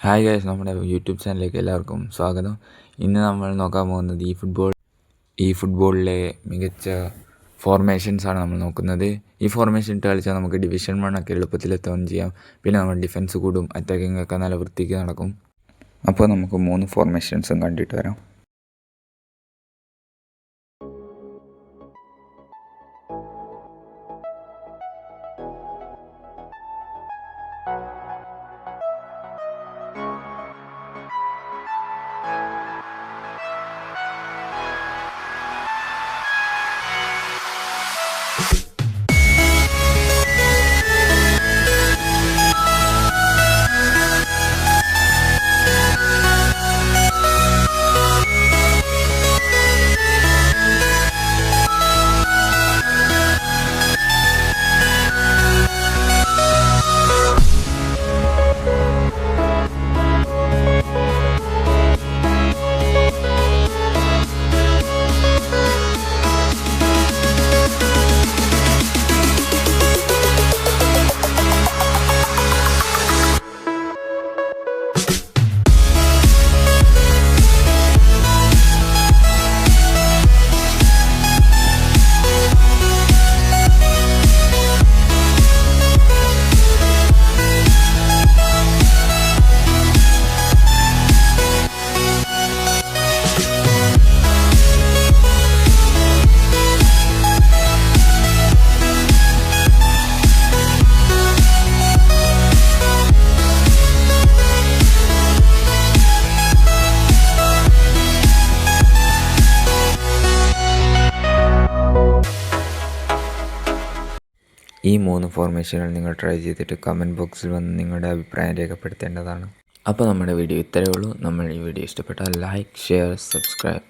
Hi guys, നമ്മുടെ YouTube ചാനലിലേക്ക് എല്ലാവർക്കും സ്വാഗതം. ഇന്ന് നമ്മൾ നോക്കാൻ പോകുന്നത് ഈ ഫുട്ബോളിലെ മികച്ച ഫോർമേഷൻസാണ് നമ്മൾ നോക്കുന്നത്. ഈ ഫോർമേഷൻ ഇട്ട് കളിച്ചാൽ നമുക്ക് ഡിവിഷൻ 1 ഒക്കെ എളുപ്പത്തിലെത്തുകയും ചെയ്യാം. പിന്നെ നമ്മൾ ഡിഫൻസ് കൂടും, അറ്റാക്കിംഗ് ഒക്കെ നല്ല വൃത്തിക്ക് നടക്കും. അപ്പോൾ നമുക്ക് 3 ഫോർമേഷൻസും കണ്ടിട്ട് വരാം. ഈ 3 ഫോർമേഷനുകൾ നിങ്ങൾ ട്രൈ ചെയ്തിട്ട് കമൻറ്റ് ബോക്സിൽ വന്ന് നിങ്ങളുടെ അഭിപ്രായം രേഖപ്പെടുത്തേണ്ടതാണ്. അപ്പോൾ നമ്മുടെ വീഡിയോ ഇത്രയേ ഉള്ളൂ. നമ്മൾ ഈ വീഡിയോ ഇഷ്ടപ്പെട്ടാൽ ലൈക്ക്, ഷെയർ, സബ്സ്ക്രൈബ്